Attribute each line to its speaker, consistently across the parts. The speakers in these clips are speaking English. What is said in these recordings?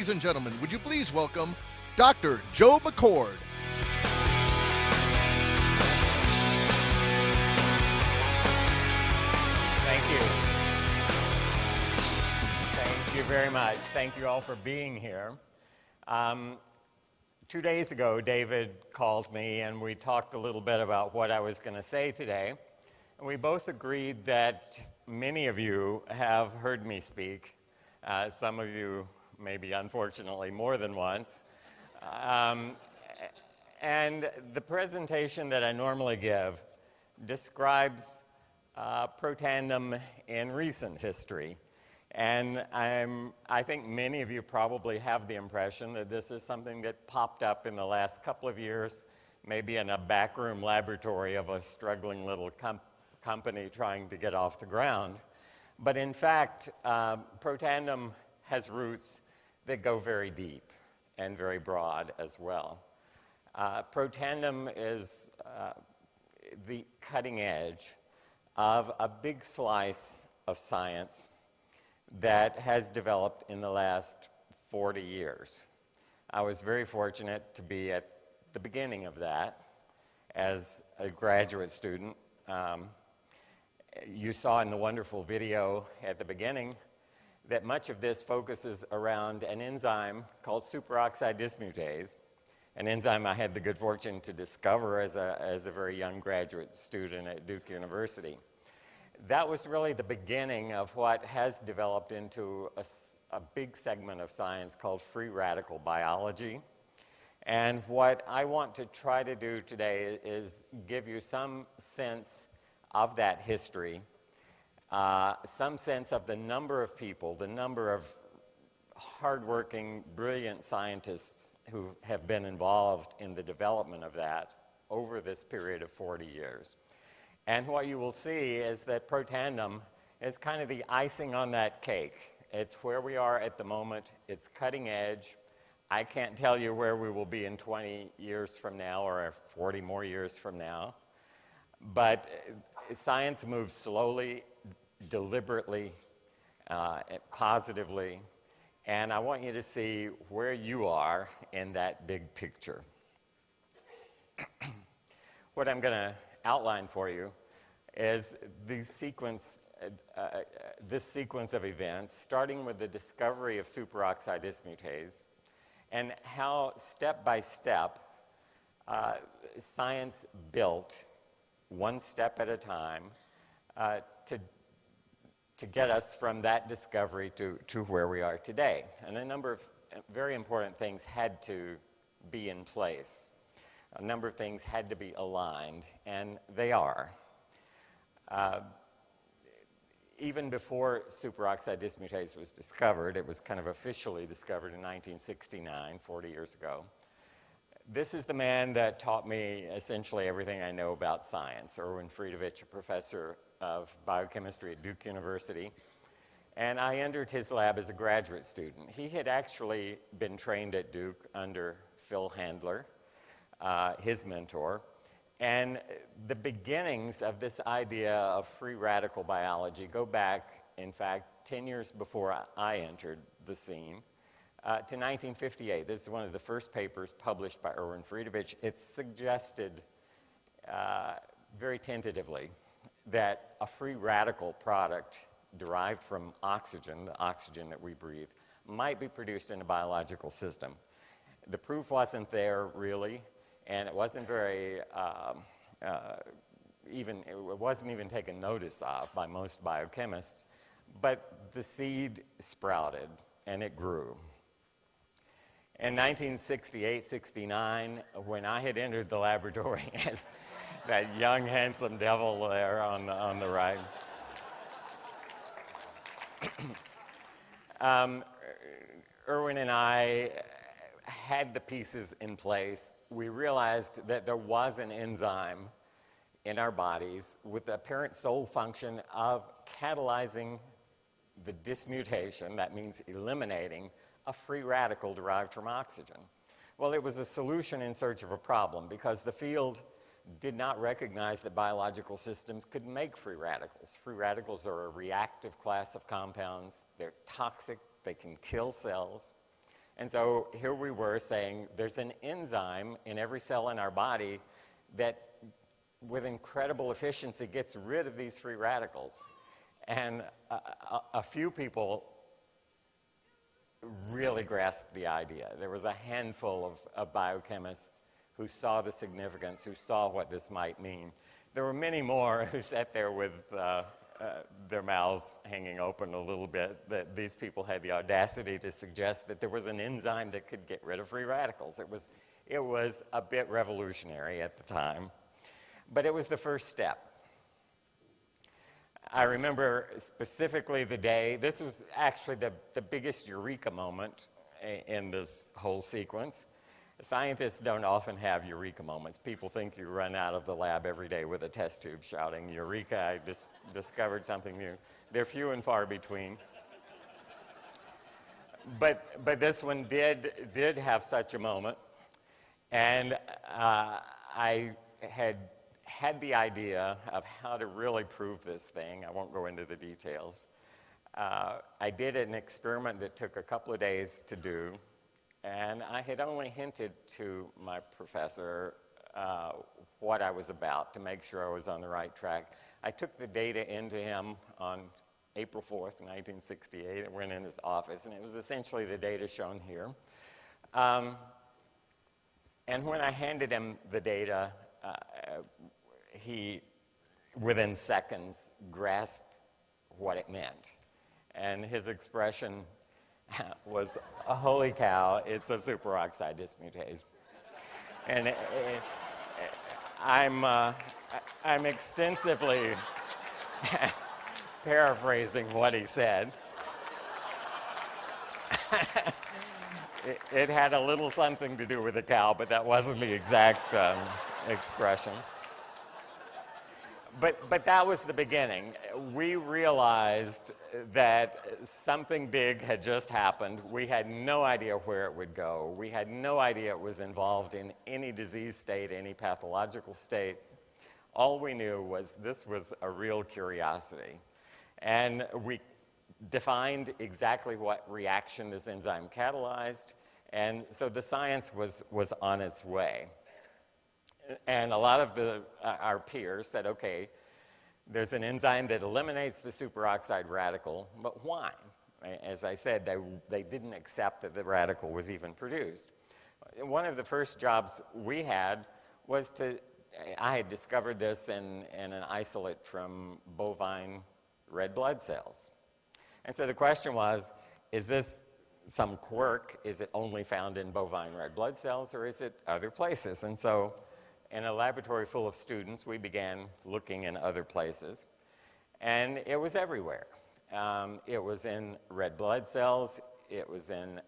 Speaker 1: ladies and gentlemen, would you please welcome Dr. Joe McCord.
Speaker 2: Thank you. Thank you very much. Thank you all for being here. 2 days ago, David called me and we talked a little bit about what I was going to say today. And we both agreed that many of you have heard me speak. Some of you maybe unfortunately more than once. And the presentation that I normally give describes protandem in recent history. And I think many of you probably have the impression that this is something that popped up in the last couple of years, maybe in a backroom laboratory of a struggling little company trying to get off the ground. But in fact, protandem has roots that go very deep and very broad as well. Protandem is the cutting edge of a big slice of science that has developed in the last 40 years. I was very fortunate to be at the beginning of that as a graduate student. You saw in the wonderful video at the beginning that much of this focuses around an enzyme called superoxide dismutase, an enzyme I had the good fortune to discover as a very young graduate student at Duke University. That was really the beginning of what has developed into a big segment of science called free radical biology. And what I want to try to do today is give you some sense of that history, some sense of the number of people, the number of hardworking, brilliant scientists who have been involved in the development of that over this period of 40 years. And what you will see is that protandem is kind of the icing on that cake. It's where we are at the moment. It's cutting edge. I can't tell you where we will be in 20 years from now or 40 more years from now. But science moves slowly, deliberately, positively, and I want you to see where you are in that big picture. What I'm going to outline for you is this sequence of events, starting with the discovery of superoxide dismutase, and how step by step science built one step at a time to get us from that discovery to where we are today. And a number of very important things had to be in place. A number of things had to be aligned, and they are. Even before superoxide dismutase was discovered, it was kind of officially discovered in 1969, 40 years ago. This is the man that taught me essentially everything I know about science, Erwin Friedrich, a professor of biochemistry at Duke University. And I entered his lab as a graduate student. He had actually been trained at Duke under Phil Handler, his mentor. And the beginnings of this idea of free radical biology go back, in fact, 10 years before I entered the scene. To 1958. This is one of the first papers published by Erwin Friedrich. It suggested very tentatively that a free radical product derived from oxygen, the oxygen that we breathe, might be produced in a biological system. The proof wasn't there really, and it wasn't very it wasn't even taken notice of by most biochemists, but the seed sprouted and it grew. In 1968-69, when I had entered the laboratory as that young, handsome devil there on the right, Erwin and I had the pieces in place. We realized that there was an enzyme in our bodies with the apparent sole function of catalyzing the dismutation, that means eliminating a free radical derived from oxygen. Well, it was a solution in search of a problem because the field did not recognize that biological systems could make free radicals. Free radicals are a reactive class of compounds. They're toxic. They can kill cells. And so here we were saying there's an enzyme in every cell in our body that, with incredible efficiency, gets rid of these free radicals. And a few people really grasped the idea. There was a handful of biochemists who saw the significance, who saw what this might mean. There were many more who sat there with their mouths hanging open a little bit, that these people had the audacity to suggest that there was an enzyme that could get rid of free radicals. It was a bit revolutionary at the time, but it was the first step. I remember specifically the day, this was actually the biggest eureka moment in this whole sequence. Scientists don't often have eureka moments. People think you run out of the lab every day with a test tube shouting, "Eureka, I just discovered something new." They're few and far between. But this one did have such a moment. And I had the idea of how to really prove this thing. I won't go into the details. I did an experiment that took a couple of days to do. And I had only hinted to my professor what I was about to make sure I was on the right track. I took the data into him on April 4th, 1968. I went in his office, and it was essentially the data shown here. And when I handed him the data, he, within seconds, grasped what it meant. And his expression was, "Holy cow, it's a superoxide dismutase." And I'm extensively paraphrasing what he said. It had a little something to do with a cow, but that wasn't the exact expression. But that was the beginning. We realized that something big had just happened. We had no idea where it would go. We had no idea it was involved in any disease state, any pathological state. All we knew was this was a real curiosity. And we defined exactly what reaction this enzyme catalyzed. And so the science was on its way. And a lot of our peers said, okay, there's an enzyme that eliminates the superoxide radical, but why? As I said, they didn't accept that the radical was even produced. One of the first jobs we had was I had discovered this in an isolate from bovine red blood cells. And so the question was, is this some quirk? Is it only found in bovine red blood cells, or is it other places? And so in a laboratory full of students, we began looking in other places, and it was everywhere. It was in red blood cells, it was in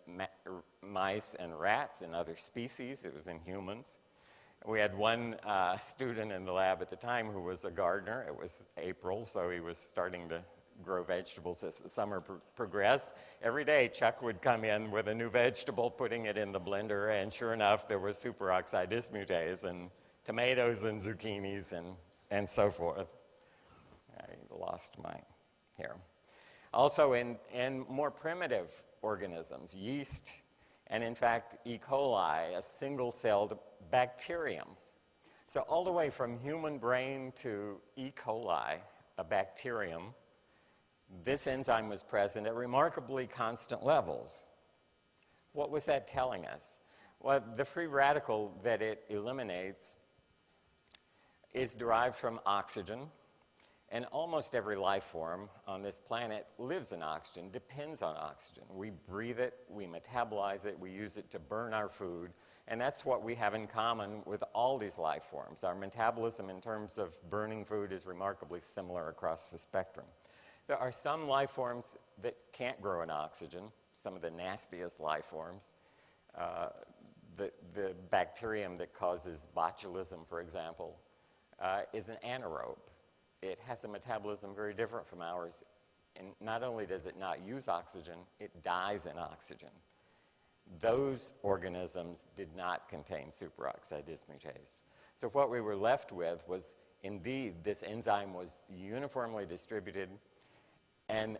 Speaker 2: mice and rats and other species, it was in humans. We had one student in the lab at the time who was a gardener. It was April, so he was starting to grow vegetables as the summer progressed. Every day, Chuck would come in with a new vegetable, putting it in the blender, and sure enough, there was superoxide dismutase, and tomatoes and zucchinis and so forth. I lost my hair. Also in more primitive organisms, yeast, and in fact, E. coli, a single-celled bacterium. So all the way from human brain to E. coli, a bacterium, this enzyme was present at remarkably constant levels. What was that telling us? Well, the free radical that it eliminates is derived from oxygen, and almost every life form on this planet lives in oxygen, depends on oxygen. We breathe it, we metabolize it, we use it to burn our food, and that's what we have in common with all these life forms. Our metabolism in terms of burning food is remarkably similar across the spectrum. There are some life forms that can't grow in oxygen, some of the nastiest life forms. The bacterium that causes botulism, for example, is an anaerobe. It has a metabolism very different from ours. And not only does it not use oxygen, it dies in oxygen. Those organisms did not contain superoxide dismutase. So what we were left with was, indeed, this enzyme was uniformly distributed and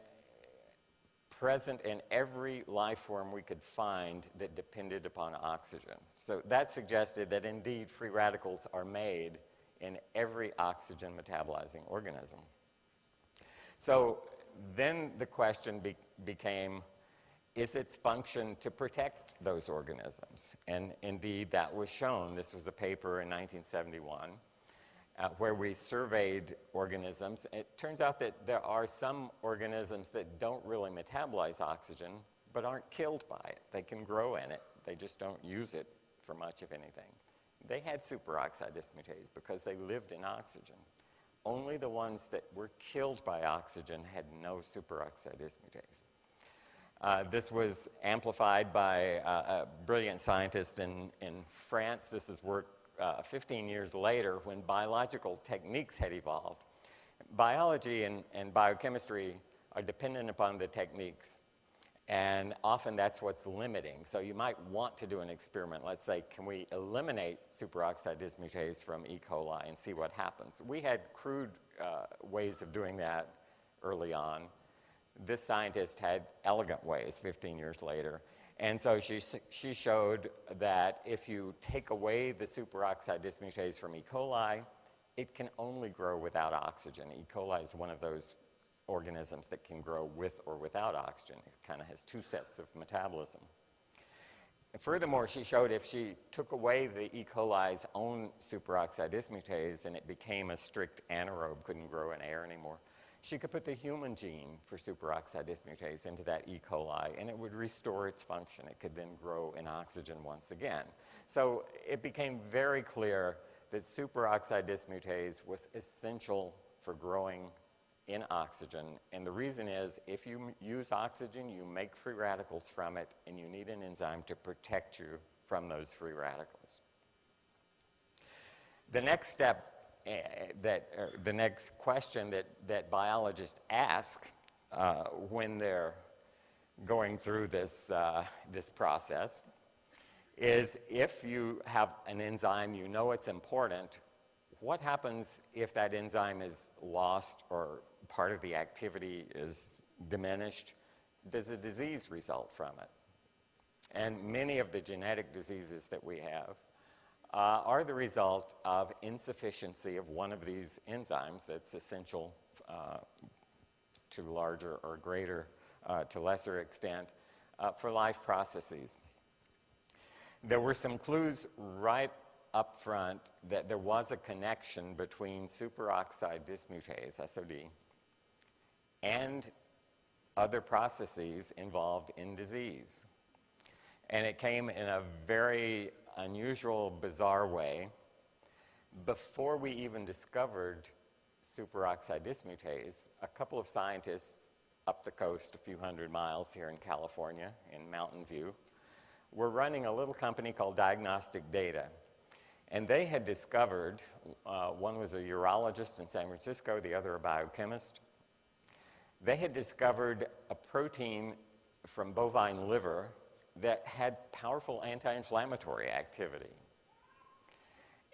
Speaker 2: present in every life form we could find that depended upon oxygen. So that suggested that indeed free radicals are made in every oxygen metabolizing organism. So then the question became, is its function to protect those organisms? And indeed that was shown. This was a paper in 1971 where we surveyed organisms. It turns out that there are some organisms that don't really metabolize oxygen but aren't killed by it. They can grow in it. They just don't use it for much of anything. They had superoxide dismutase because they lived in oxygen. Only the ones that were killed by oxygen had no superoxide dismutase. This was amplified by a brilliant scientist in France. This is work 15 years later when biological techniques had evolved. Biology and biochemistry are dependent upon the techniques, and often that's what's limiting. So you might want to do an experiment. Let's say, can we eliminate superoxide dismutase from E. coli and see what happens? We had crude ways of doing that early on. This scientist had elegant ways 15 years later. And so she showed that if you take away the superoxide dismutase from E. coli, it can only grow without oxygen. E. coli is one of those organisms that can grow with or without oxygen. It kind of has two sets of metabolism. And furthermore, she showed if she took away the E. coli's own superoxide dismutase and it became a strict anaerobe, couldn't grow in air anymore, she could put the human gene for superoxide dismutase into that E. coli, and it would restore its function. It could then grow in oxygen once again. So it became very clear that superoxide dismutase was essential for growing in oxygen. And the reason is, if you use oxygen, you make free radicals from it, and you need an enzyme to protect you from those free radicals. The next step the next question that biologists ask when they're going through this process is, if you have an enzyme, you know it's important, what happens if that enzyme is lost or part of the activity is diminished? Does a disease result from it? And many of the genetic diseases that we have are the result of insufficiency of one of these enzymes that's essential to larger or greater, to lesser extent, for life processes. There were some clues right up front that there was a connection between superoxide dismutase, SOD, and other processes involved in disease. And it came in a very unusual, bizarre way. Before we even discovered superoxide dismutase, a couple of scientists up the coast, a few hundred miles here in California, in Mountain View, were running a little company called Diagnostic Data. And they had discovered, one was a urologist in San Francisco, the other a biochemist. They had discovered a protein from bovine liver that had powerful anti-inflammatory activity.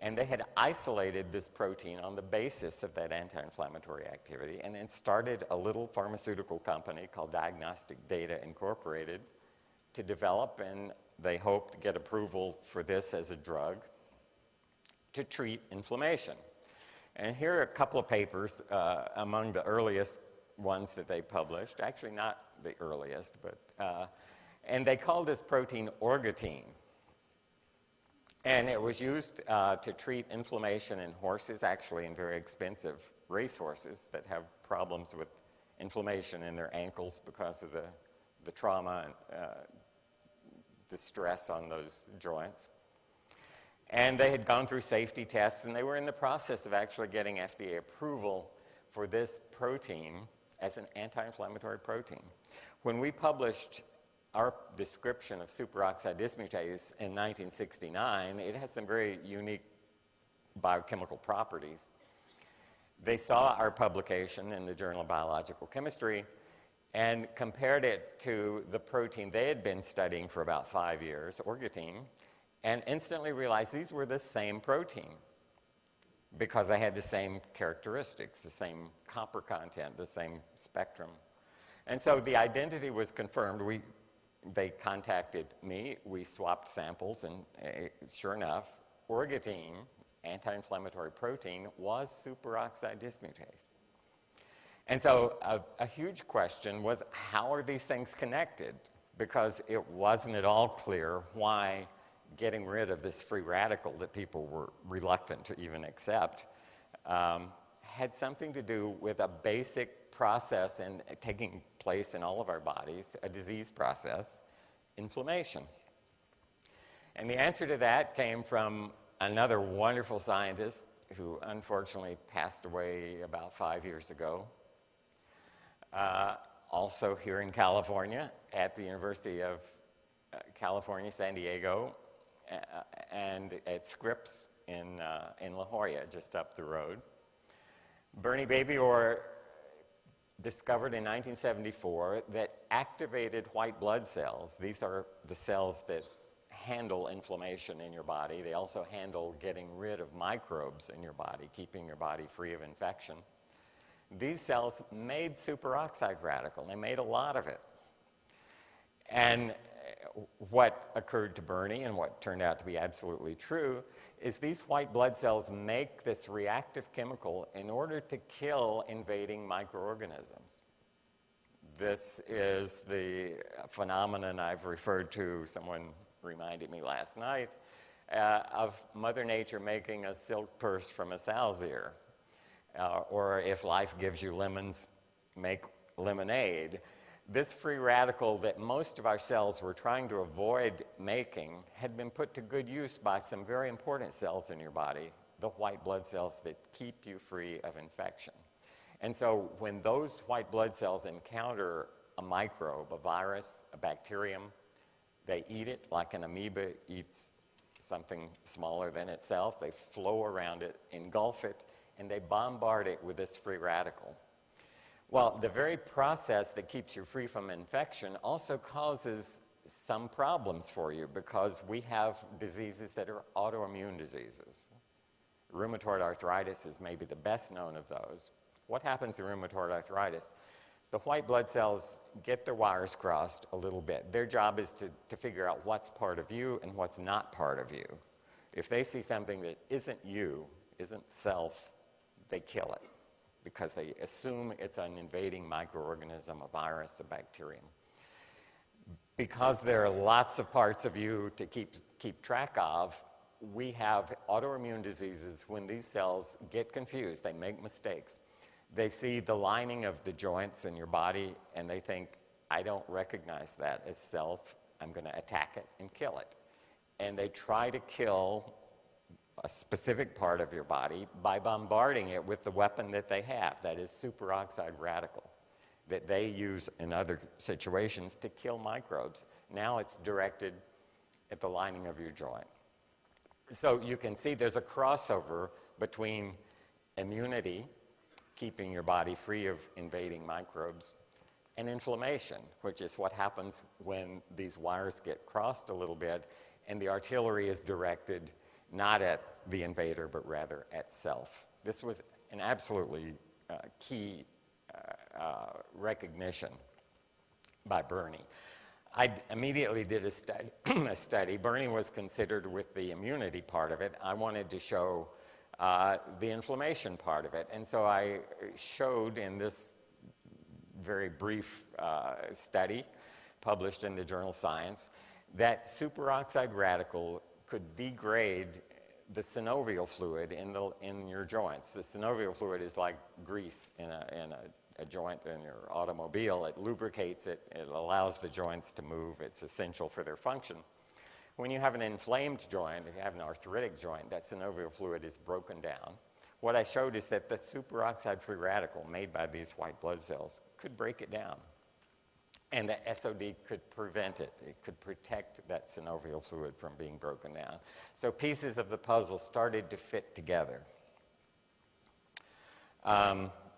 Speaker 2: And they had isolated this protein on the basis of that anti-inflammatory activity, and then started a little pharmaceutical company called Diagnostic Data Incorporated to develop, and they hoped to get approval for this as a drug to treat inflammation. And here are a couple of papers among the earliest ones that they published, actually not the earliest, but and they called this protein orgotine. And it was used to treat inflammation in horses, actually in very expensive racehorses that have problems with inflammation in their ankles because of the trauma and the stress on those joints. And they had gone through safety tests, and they were in the process of actually getting FDA approval for this protein as an anti-inflammatory protein. When we published our description of superoxide dismutase in 1969, it has some very unique biochemical properties. They saw our publication in the Journal of Biological Chemistry and compared it to the protein they had been studying for about 5 years, orgotine, and instantly realized these were the same protein because they had the same characteristics, the same copper content, the same spectrum. And so the identity was confirmed. They contacted me. We swapped samples, and sure enough, orgotine, anti-inflammatory protein, was superoxide dismutase. And so a huge question was, how are these things connected? Because it wasn't at all clear why getting rid of this free radical that people were reluctant to even accept had something to do with a basic process and taking place in all of our bodies, a disease process, inflammation. And the answer to that came from another wonderful scientist who unfortunately passed away about 5 years ago, also here in California at the University of California, San Diego, and at Scripps in La Jolla, just up the road. Bernie Babior discovered in 1974 that activated white blood cells, these are the cells that handle inflammation in your body. They also handle getting rid of microbes in your body, keeping your body free of infection. These cells made superoxide radical. They made a lot of it. And what occurred to Bernie, and what turned out to be absolutely true, is these white blood cells make this reactive chemical in order to kill invading microorganisms. This is the phenomenon I've referred to, someone reminded me last night, of Mother Nature making a silk purse from a sow's ear. Or if life gives you lemons, make lemonade. This free radical that most of our cells were trying to avoid making had been put to good use by some very important cells in your body, the white blood cells that keep you free of infection. And so when those white blood cells encounter a microbe, a virus, a bacterium, they eat it like an amoeba eats something smaller than itself. They flow around it, engulf it, and they bombard it with this free radical. Well, the very process that keeps you free from infection also causes some problems for you, because we have diseases that are autoimmune diseases. Rheumatoid arthritis is maybe the best known of those. What happens in rheumatoid arthritis? The white blood cells get their wires crossed a little bit. Their job is to figure out what's part of you and what's not part of you. If they see something that isn't you, isn't self, they kill it, because they assume it's an invading microorganism, a virus, a bacterium. Because there are lots of parts of you to keep track of, we have autoimmune diseases when these cells get confused, they make mistakes. They see the lining of the joints in your body and they think, I don't recognize that as self, I'm going to attack it and kill it. And they try to kill a specific part of your body by bombarding it with the weapon that they have, that is superoxide radical, that they use in other situations to kill microbes. Now it's directed at the lining of your joint. So you can see there's a crossover between immunity, keeping your body free of invading microbes, and inflammation, which is what happens when these wires get crossed a little bit and the artillery is directed not at the invader, but rather at self. This was an absolutely key recognition by Bernie. I immediately did a study. Bernie was considered with the immunity part of it. I wanted to show the inflammation part of it. And so I showed in this very brief study published in the journal Science that superoxide radical could degrade the synovial fluid in your joints. The synovial fluid is like grease in a joint in your automobile. It lubricates it. It allows the joints to move. It's essential for their function. When you have an inflamed joint, if you have an arthritic joint, that synovial fluid is broken down. What I showed is that the superoxide free radical made by these white blood cells could break it down. And the SOD could prevent it. It could protect that synovial fluid from being broken down. So pieces of the puzzle started to fit together.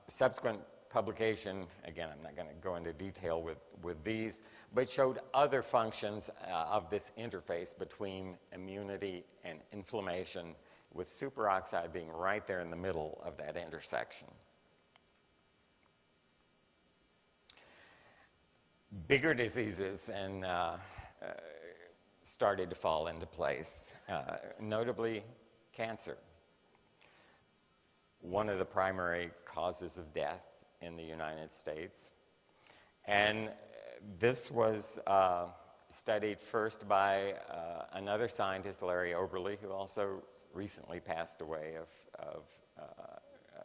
Speaker 2: Subsequent publication, again, I'm not going to go into detail with these, but showed other functions of this interface between immunity and inflammation, with superoxide being right there in the middle of that intersection. bigger diseases and started to fall into place, notably cancer, one of the primary causes of death in the United States. And this was studied first by another scientist, Larry Oberle, who also recently passed away of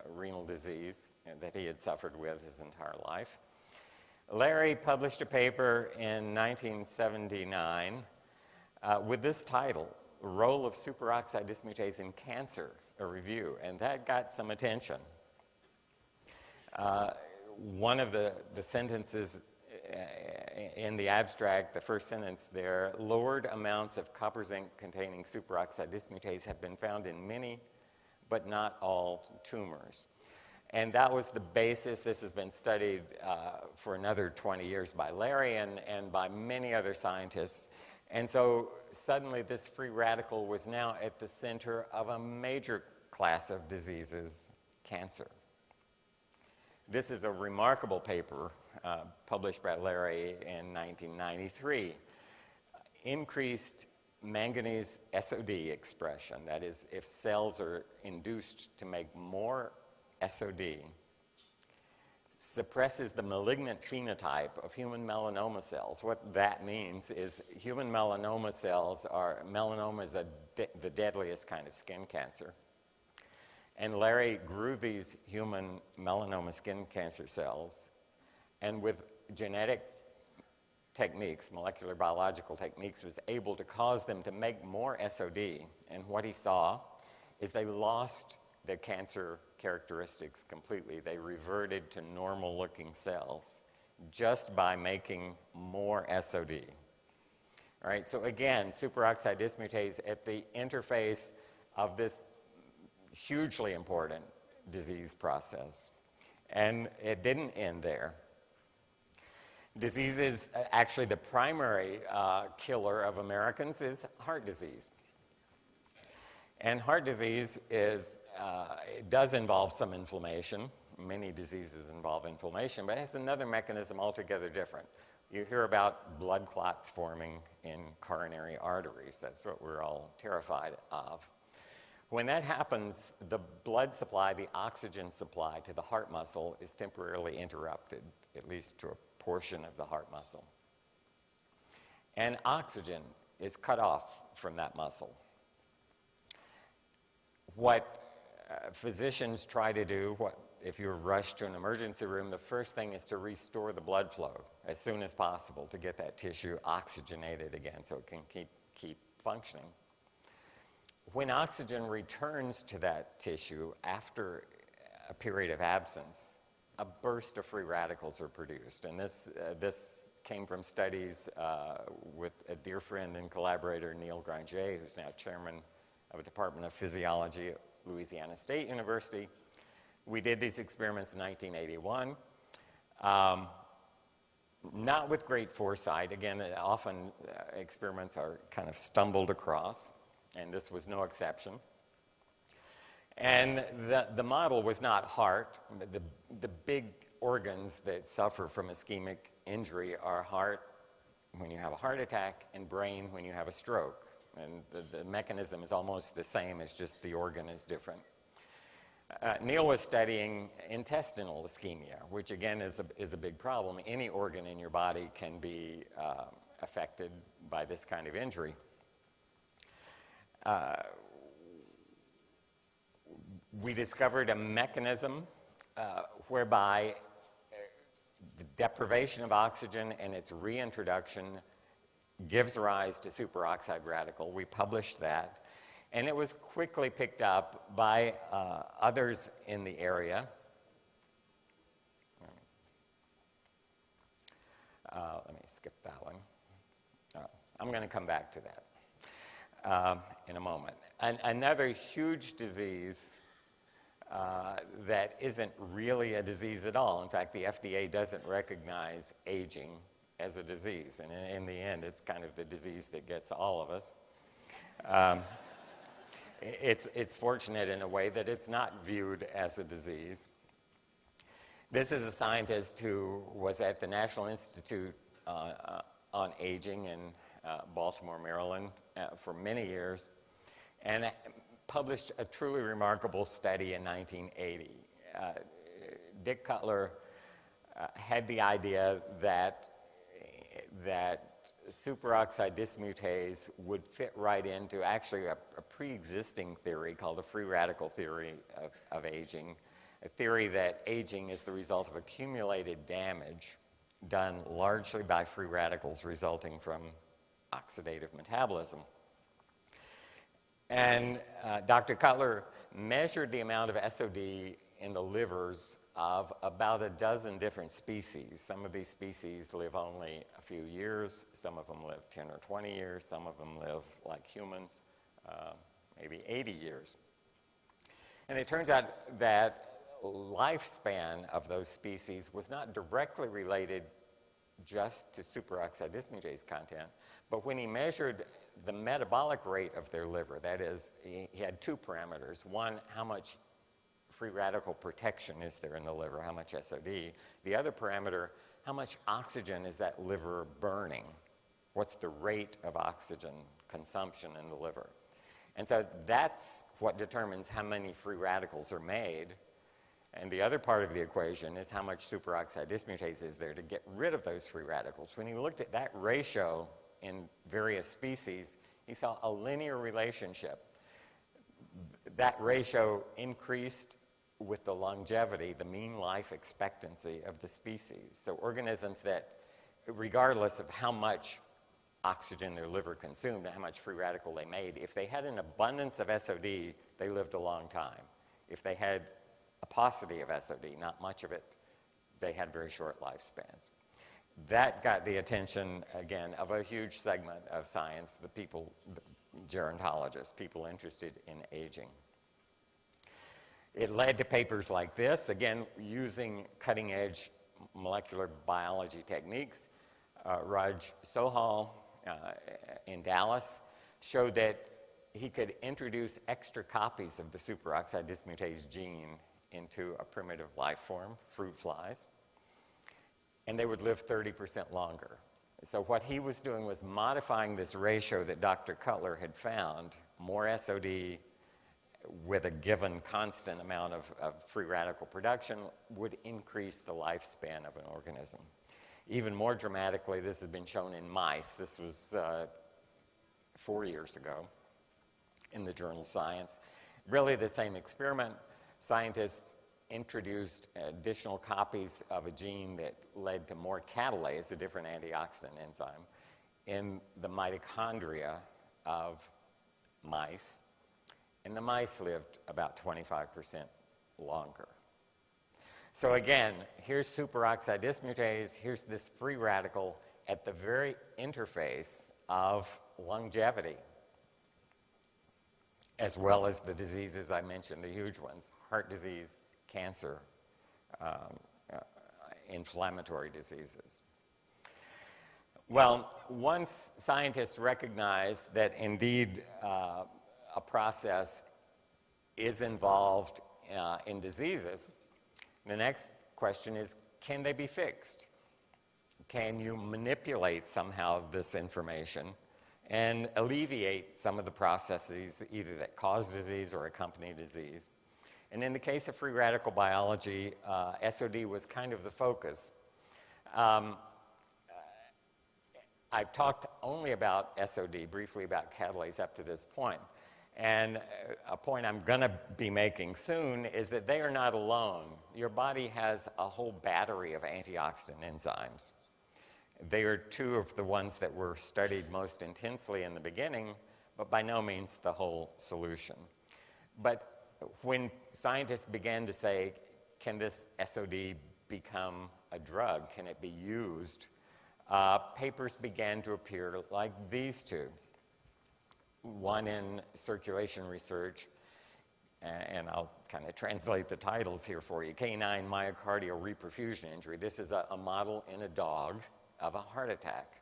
Speaker 2: renal disease that he had suffered with his entire life. Larry published a paper in 1979 with this title, Role of Superoxide Dismutase in Cancer, a review, and that got some attention. One of the sentences in the abstract, the first sentence there, lowered amounts of copper zinc containing superoxide dismutase have been found in many, but not all tumors. And that was the basis. This has been studied for another 20 years by Larry and by many other scientists. And so suddenly this free radical was now at the center of a major class of diseases, cancer. This is a remarkable paper published by Larry in 1993. Increased manganese SOD expression, that is, if cells are induced to make more SOD, suppresses the malignant phenotype of human melanoma cells. What that means is human melanoma cells are, melanoma is the deadliest kind of skin cancer. And Larry grew these human melanoma skin cancer cells, and with genetic techniques, molecular biological techniques, was able to cause them to make more SOD. And what he saw is they lost their cancer characteristics completely. They reverted to normal-looking cells just by making more SOD. All right, so again, superoxide dismutase at the interface of this hugely important disease process. And it didn't end there. Diseases, actually the primary killer of Americans is heart disease. And heart disease is, it does involve some inflammation. Many diseases involve inflammation, but it has another mechanism altogether different. You hear about blood clots forming in coronary arteries. That's what we're all terrified of. When that happens, the blood supply, the oxygen supply to the heart muscle is temporarily interrupted, at least to a portion of the heart muscle. And oxygen is cut off from that muscle. What physicians try to do, if you're rushed to an emergency room, the first thing is to restore the blood flow as soon as possible to get that tissue oxygenated again so it can keep functioning. When oxygen returns to that tissue after a period of absence, a burst of free radicals are produced. And this came from studies with a dear friend and collaborator, Neil Granger, who's now chairman of a Department of Physiology at Louisiana State University. We did these experiments in 1981. Not with great foresight. Again, often experiments are kind of stumbled across, and this was no exception. And the model was not heart. The big organs that suffer from ischemic injury are heart when you have a heart attack and brain when you have a stroke. And the mechanism is almost the same, it's just the organ is different. Neil was studying intestinal ischemia, which again is a big problem. Any organ in your body can be affected by this kind of injury. We discovered a mechanism whereby the deprivation of oxygen and its reintroduction gives rise to superoxide radical. We published that, and it was quickly picked up by others in the area. Let me skip that one. I'm going to come back to that in a moment. Another huge disease that isn't really a disease at all. In fact, the FDA doesn't recognize aging as a disease, and in the end, it's kind of the disease that gets all of us. It's fortunate in a way that it's not viewed as a disease. This is a scientist who was at the National Institute on aging in Baltimore, Maryland for many years, and published a truly remarkable study in 1980. Dick Cutler had the idea that superoxide dismutase would fit right into actually a pre-existing theory called the free radical theory of aging, a theory that aging is the result of accumulated damage done largely by free radicals resulting from oxidative metabolism. And Dr. Cutler measured the amount of SOD in the livers of about a dozen different species. Some of these species live only a few years, some of them live 10 or 20 years, some of them live like humans, maybe 80 years. And it turns out that lifespan of those species was not directly related just to superoxide dismutase content, but when he measured the metabolic rate of their liver, that is, he had two parameters. One, how much free radical protection is there in the liver, how much SOD. The other parameter, how much oxygen is that liver burning? What's the rate of oxygen consumption in the liver? And so that's what determines how many free radicals are made. And the other part of the equation is how much superoxide dismutase is there to get rid of those free radicals. When he looked at that ratio in various species, he saw a linear relationship. That ratio increased with the longevity, the mean life expectancy of the species. So organisms that, regardless of how much oxygen their liver consumed and how much free radical they made, if they had an abundance of SOD, they lived a long time. If they had a paucity of SOD, not much of it, they had very short lifespans. That got the attention, again, of a huge segment of science, the people, the gerontologists, people interested in aging. It led to papers like this, again, using cutting-edge molecular biology techniques. Raj Sohal in Dallas showed that he could introduce extra copies of the superoxide dismutase gene into a primitive life form, fruit flies, and they would live 30% longer. So what he was doing was modifying this ratio that Dr. Cutler had found, more SOD with a given constant amount of free radical production would increase the lifespan of an organism. Even more dramatically, this has been shown in mice. This was 4 years ago in the journal Science. Really the same experiment. Scientists introduced additional copies of a gene that led to more catalase, a different antioxidant enzyme, in the mitochondria of mice. And the mice lived about 25% longer. So again, here's superoxide dismutase, here's this free radical at the very interface of longevity, as well as the diseases I mentioned, the huge ones, heart disease, cancer, inflammatory diseases. Well, once scientists recognized that indeed a process is involved in diseases, the next question is, can they be fixed? Can you manipulate somehow this information and alleviate some of the processes either that cause disease or accompany disease? And in the case of free radical biology, SOD was kind of the focus. I've talked only about SOD, briefly about catalase up to this point. And a point I'm going to be making soon is that they are not alone. Your body has a whole battery of antioxidant enzymes. They are two of the ones that were studied most intensely in the beginning, but by no means the whole solution. But when scientists began to say, can this SOD become a drug? Can it be used? Papers began to appear like these two. One in Circulation Research, and I'll kind of translate the titles here for you. Canine myocardial reperfusion injury. This is a model in a dog of a heart attack.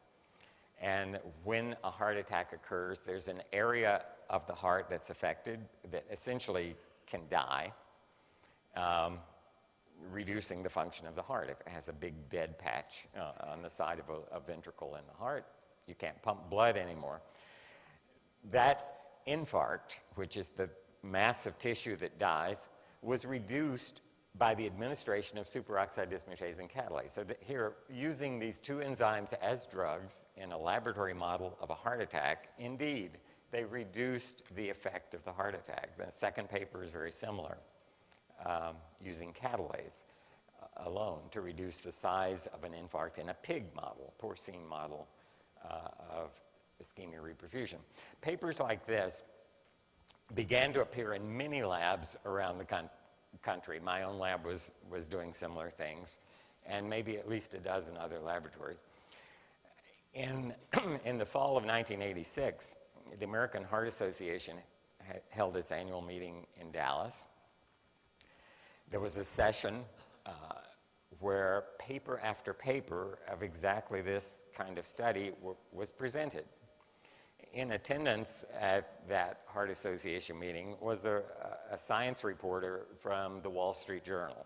Speaker 2: And when a heart attack occurs, there's an area of the heart that's affected that essentially can die. reducing the function of the heart. If it has a big dead patch on the side of a ventricle in the heart, you can't pump blood anymore. That infarct, which is the mass of tissue that dies, was reduced by the administration of superoxide dismutase and catalase. So that here, using these two enzymes as drugs in a laboratory model of a heart attack, indeed, they reduced the effect of the heart attack. The second paper is very similar, using catalase alone to reduce the size of an infarct in a pig model, porcine model of ischemia reperfusion. Papers like this began to appear in many labs around the country. My own lab was doing similar things, and maybe at least a dozen other laboratories. In the fall of 1986, the American Heart Association held its annual meeting in Dallas. There was a session where paper after paper of exactly this kind of study was presented. In attendance at that Heart Association meeting was a science reporter from the Wall Street Journal.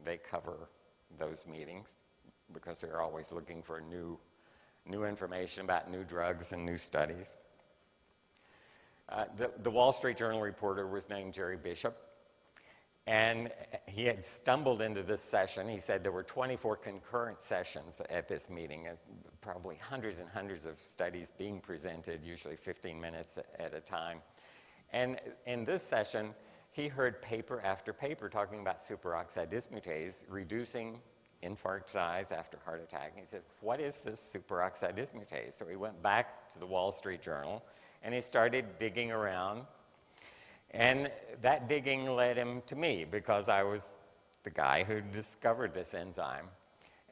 Speaker 2: They cover those meetings because they're always looking for new information about new drugs and new studies. The Wall Street Journal reporter was named Jerry Bishop, and he had stumbled into this session. He said there were 24 concurrent sessions at this meeting, probably hundreds and hundreds of studies being presented, usually 15 minutes at a time. And in this session, he heard paper after paper talking about superoxide dismutase reducing infarct size after heart attack. And he said, what is this superoxide dismutase? So he went back to the Wall Street Journal, and he started digging around. And that digging led him to me, because I was the guy who discovered this enzyme.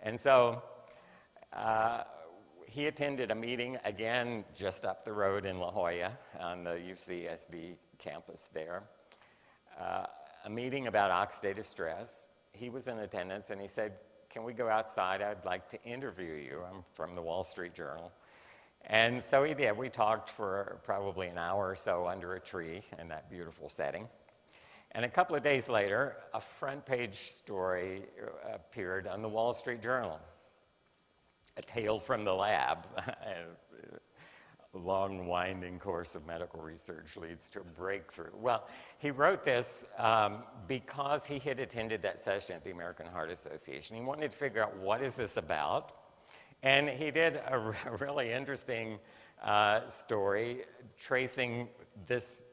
Speaker 2: And so he attended a meeting, again, just up the road in La Jolla on the UCSD campus there, a meeting about oxidative stress. He was in attendance, and he said, can we go outside? I'd like to interview you. I'm from the Wall Street Journal. And so he did. We talked for probably an hour or so under a tree in that beautiful setting. And a couple of days later, a front page story appeared on the Wall Street Journal. A tale from the lab. A long, winding course of medical research leads to a breakthrough. Well, he wrote this because he had attended that session at the American Heart Association. He wanted to figure out, what is this about? And he did a really interesting story tracing this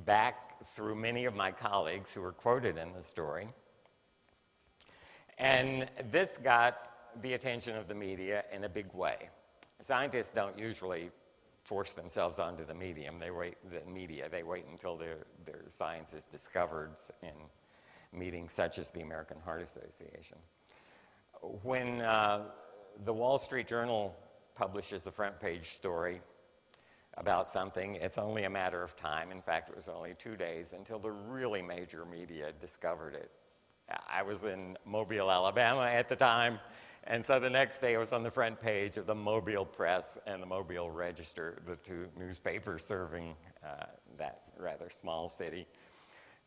Speaker 2: back through many of my colleagues who were quoted in the story. And this got the attention of the media in a big way. Scientists don't usually force themselves onto the media. They wait until their science is discovered in meetings such as the American Heart Association. When the Wall Street Journal publishes a front page story about something, it's only a matter of time. In fact, it was only 2 days until the really major media discovered it. I was in Mobile, Alabama at the time, and so the next day it was on the front page of the Mobile Press and the Mobile Register, the two newspapers serving that rather small city.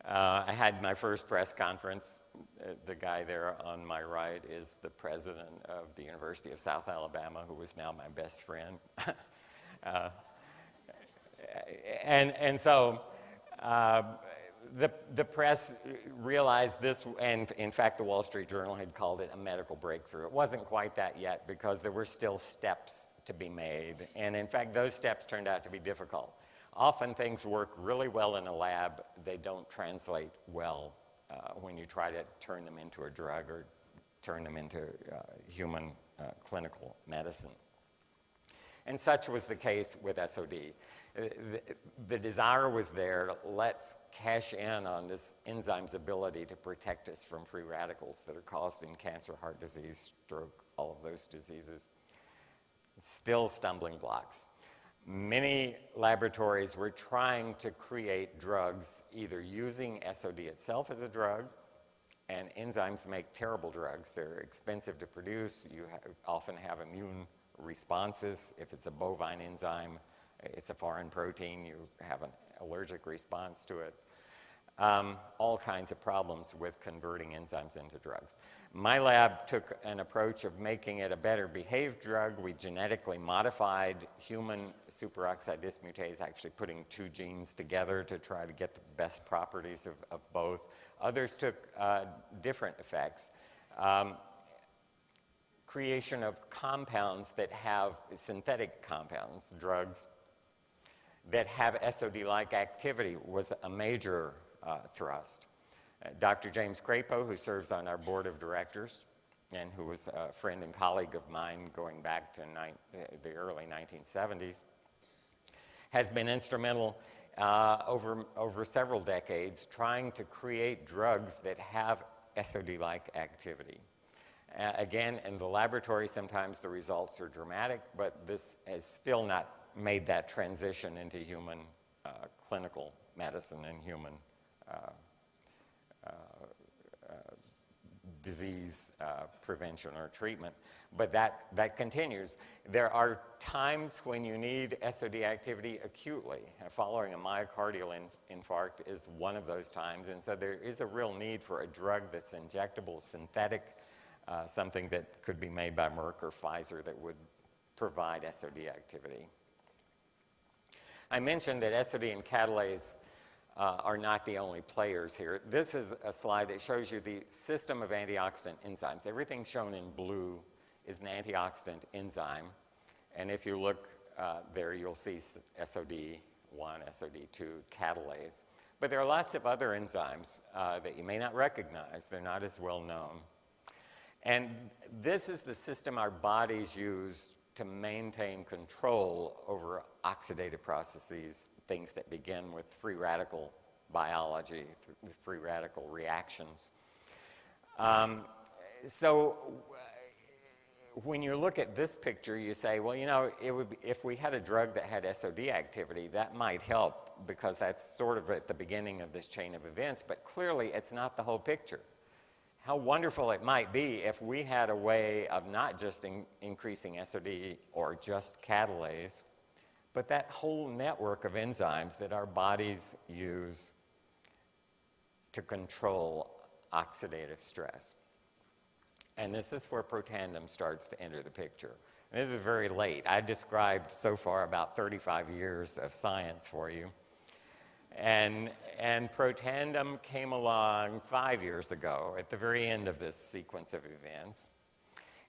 Speaker 2: I had my first press conference. The guy there on my right is the president of the University of South Alabama, who is now my best friend. And so the press realized this, and in fact the Wall Street Journal had called it a medical breakthrough. It wasn't quite that yet, because there were still steps to be made, and in fact those steps turned out to be difficult. Often things work really well in a lab. They don't translate well when you try to turn them into a drug or turn them into human clinical medicine. And such was the case with SOD. The desire was there, let's cash in on this enzyme's ability to protect us from free radicals that are caused in cancer, heart disease, stroke, all of those diseases. Still stumbling blocks. Many laboratories were trying to create drugs either using SOD itself as a drug, and enzymes make terrible drugs. They're expensive to produce. You often have immune responses. If it's a bovine enzyme, it's a foreign protein, you have an allergic response to it. all kinds of problems with converting enzymes into drugs. My lab took an approach of making it a better behaved drug. We genetically modified human superoxide dismutase, actually putting two genes together to try to get the best properties of both. Others took different effects. Creation of compounds that have synthetic compounds, drugs, that have SOD-like activity was a major thrust. Dr. James Crapo, who serves on our board of directors and who was a friend and colleague of mine going back to the early 1970s, has been instrumental over several decades trying to create drugs that have SOD-like activity. Again, in the laboratory, sometimes the results are dramatic, but this has still not made that transition into human clinical medicine and human disease prevention or treatment. But that continues. There are times when you need SOD activity acutely. Following a myocardial infarct is one of those times, and so there is a real need for a drug that's injectable, synthetic, something that could be made by Merck or Pfizer that would provide SOD activity. I mentioned that SOD and catalase are not the only players here. This is a slide that shows you the system of antioxidant enzymes. Everything shown in blue is an antioxidant enzyme. And if you look there, you'll see SOD1, SOD2, catalase. But there are lots of other enzymes that you may not recognize. They're not as well known. And this is the system our bodies use to maintain control over oxidative processes, things that begin with free radical biology, free radical reactions. So when you look at this picture, you say, well, you know, if we had a drug that had SOD activity, that might help because that's sort of at the beginning of this chain of events, but clearly it's not the whole picture. How wonderful it might be if we had a way of not just increasing SOD or just catalase, but that whole network of enzymes that our bodies use to control oxidative stress. And this is where Protandim starts to enter the picture. And this is very late. I described so far about 35 years of science for you. And Protandim came along 5 years ago at the very end of this sequence of events.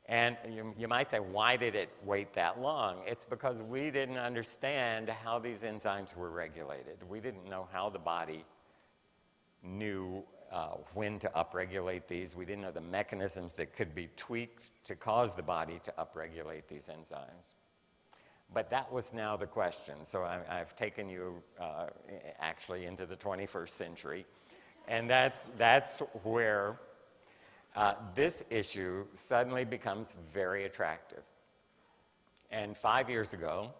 Speaker 2: And you might say, why did it wait that long? It's because we didn't understand how these enzymes were regulated. We didn't know how the body knew when to upregulate these. We didn't know the mechanisms that could be tweaked to cause the body to upregulate these enzymes. But that was now the question. So I've taken you actually into the 21st century. And that's where this issue suddenly becomes very attractive. And 5 years ago,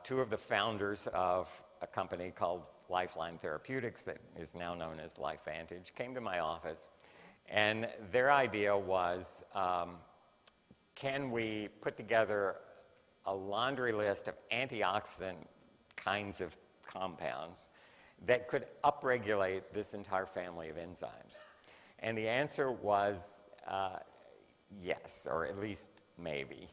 Speaker 2: two of the founders of a company called Lifeline Therapeutics that is now known as LifeVantage came to my office. And their idea was, can we put together a laundry list of antioxidant kinds of compounds that could upregulate this entire family of enzymes? And the answer was yes, or at least maybe.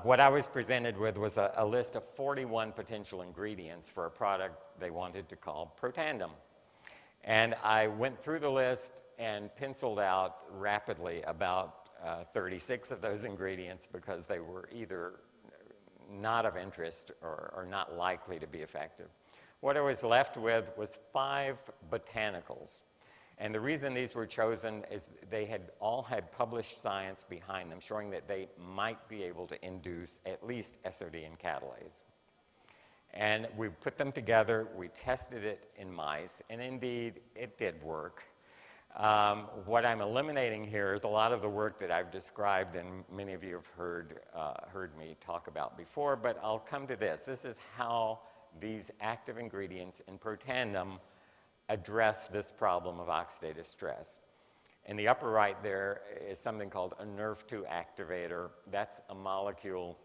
Speaker 2: What I was presented with was a list of 41 potential ingredients for a product they wanted to call Protandim. And I went through the list and penciled out rapidly about 36 of those ingredients because they were either not of interest or not likely to be effective. What I was left with was 5 botanicals. And the reason these were chosen is they had all had published science behind them showing that they might be able to induce at least SOD and catalase. And we put them together, we tested it in mice, and indeed it did work. What I'm eliminating here is a lot of the work that I've described and many of you have heard me talk about before, but I'll come to this. This is how these active ingredients in Protandim address this problem of oxidative stress. In the upper right there is something called a NRF2 activator. That's a molecule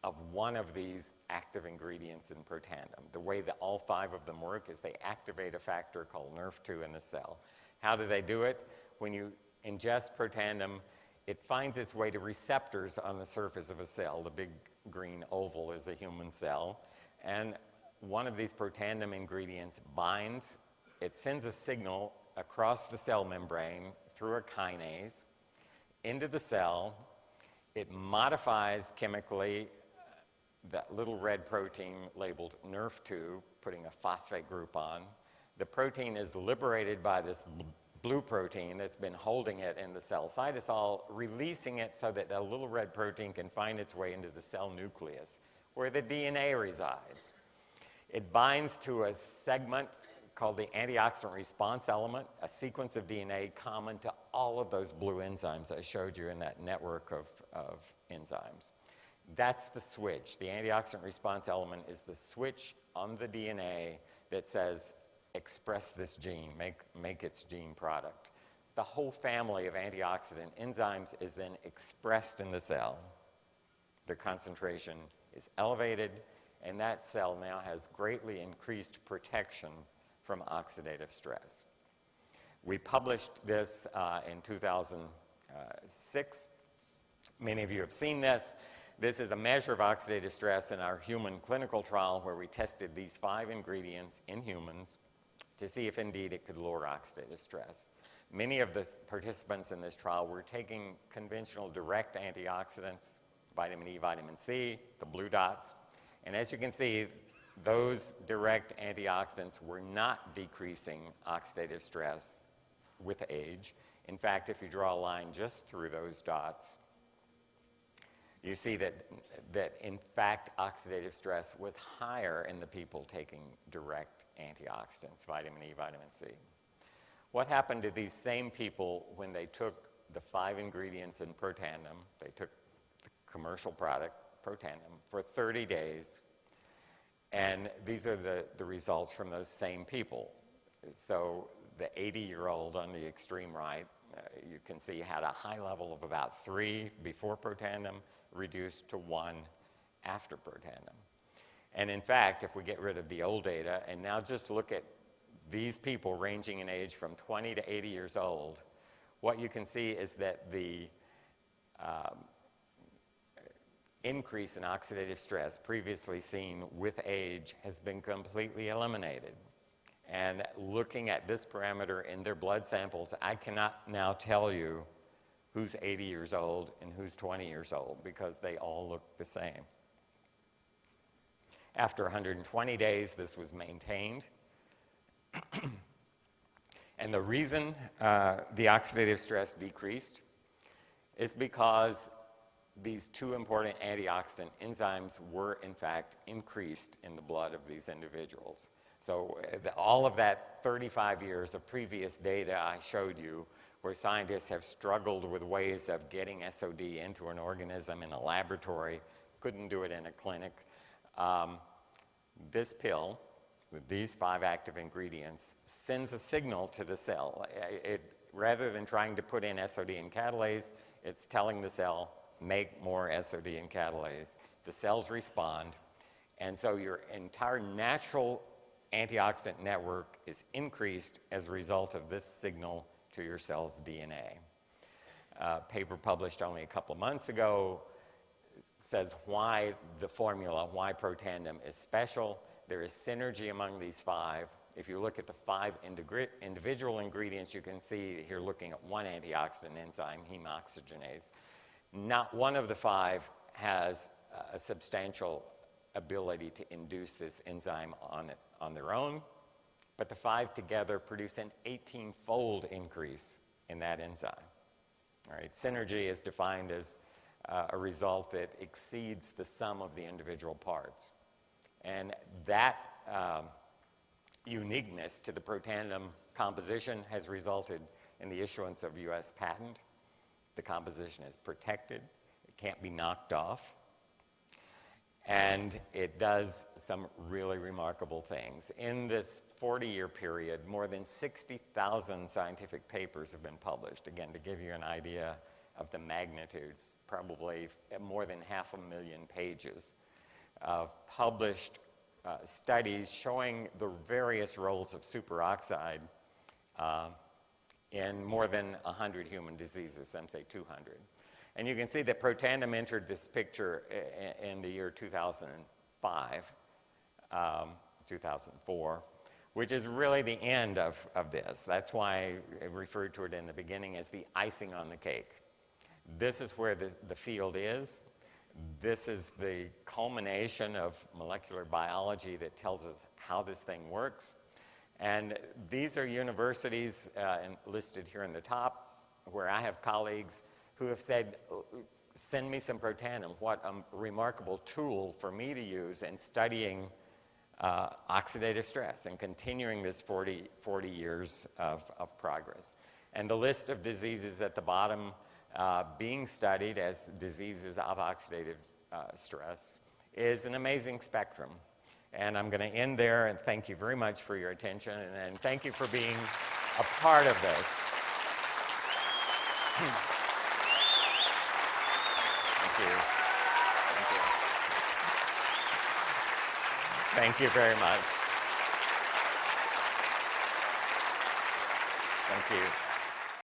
Speaker 2: of one of these active ingredients in protandem. The way that all 5 of them work is they activate a factor called NRF2 in the cell. How do they do it? When you ingest protandem, it finds its way to receptors on the surface of a cell. The big green oval is a human cell. And one of these protandem ingredients binds. It sends a signal across the cell membrane through a kinase into the cell. It modifies chemically that little red protein labeled NRF2, putting a phosphate group on. The protein is liberated by this blue protein that's been holding it in the cell cytosol, releasing it so that the little red protein can find its way into the cell nucleus, where the DNA resides. It binds to a segment called the antioxidant response element, a sequence of DNA common to all of those blue enzymes I showed you in that network of enzymes. That's the switch. The antioxidant response element is the switch on the DNA that says, express this gene, make its gene product. The whole family of antioxidant enzymes is then expressed in the cell. Their concentration is elevated, and that cell now has greatly increased protection from oxidative stress. We published this in 2006. Many of you have seen this. This is a measure of oxidative stress in our human clinical trial where we tested these 5 ingredients in humans to see if indeed it could lower oxidative stress. Many of the participants in this trial were taking conventional direct antioxidants, vitamin E, vitamin C, the blue dots. And as you can see, those direct antioxidants were not decreasing oxidative stress with age. In fact, if you draw a line just through those dots, you see that in fact oxidative stress was higher in the people taking direct antioxidants, vitamin E, vitamin C. What happened to these same people when they took the 5 ingredients in protandem, they took the commercial product, protandem, for 30 days, and these are the results from those same people. So the 80-year-old on the extreme right, you can see had a high level of about 3 before protandem, reduced to 1 after protandem. And in fact, if we get rid of the old data and now just look at these people ranging in age from 20 to 80 years old, what you can see is that the increase in oxidative stress previously seen with age has been completely eliminated. And looking at this parameter in their blood samples, I cannot now tell you who's 80 years old and who's 20 years old because they all look the same. After 120 days, this was maintained. And the reason the oxidative stress decreased is because these 2 important antioxidant enzymes were, in fact, increased in the blood of these individuals. So all of that 35 years of previous data I showed you where scientists have struggled with ways of getting SOD into an organism in a laboratory, couldn't do it in a clinic. This pill, with these 5 active ingredients, sends a signal to the cell. Rather than trying to put in SOD and catalase, it's telling the cell, make more SOD and catalase. The cells respond, and so your entire natural antioxidant network is increased as a result of this signal to your cell's DNA. A paper published only a couple of months ago says why the formula, why protandem is special. There is synergy among these 5. If you look at the 5 individual ingredients, you can see here looking at one antioxidant enzyme, heme oxygenase. Not one of the 5 has a substantial ability to induce this enzyme on their own, but the 5 together produce an 18-fold increase in that enzyme. All right. Synergy is defined as a result that exceeds the sum of the individual parts. And that uniqueness to the protandem composition has resulted in the issuance of U.S. patent. The composition is protected. It can't be knocked off. And it does some really remarkable things. In this 40-year period, more than 60,000 scientific papers have been published, again, to give you an idea of the magnitudes, probably more than 500,000 pages of published studies showing the various roles of superoxide in more than 100 human diseases, some say 200. And you can see that protandim entered this picture in the year 2005, 2004, which is really the end of this. That's why I referred to it in the beginning as the icing on the cake. This is where the field is. This is the culmination of molecular biology that tells us how this thing works. And these are universities listed here in the top, where I have colleagues who have said, send me some protandim. What a remarkable tool for me to use in studying oxidative stress and continuing this 40 years of progress. And the list of diseases at the bottom being studied as diseases of oxidative stress is an amazing spectrum. And I'm going to end there, and thank you very much for your attention, and thank you for being a part of this. Thank you. Thank you very much. Thank you.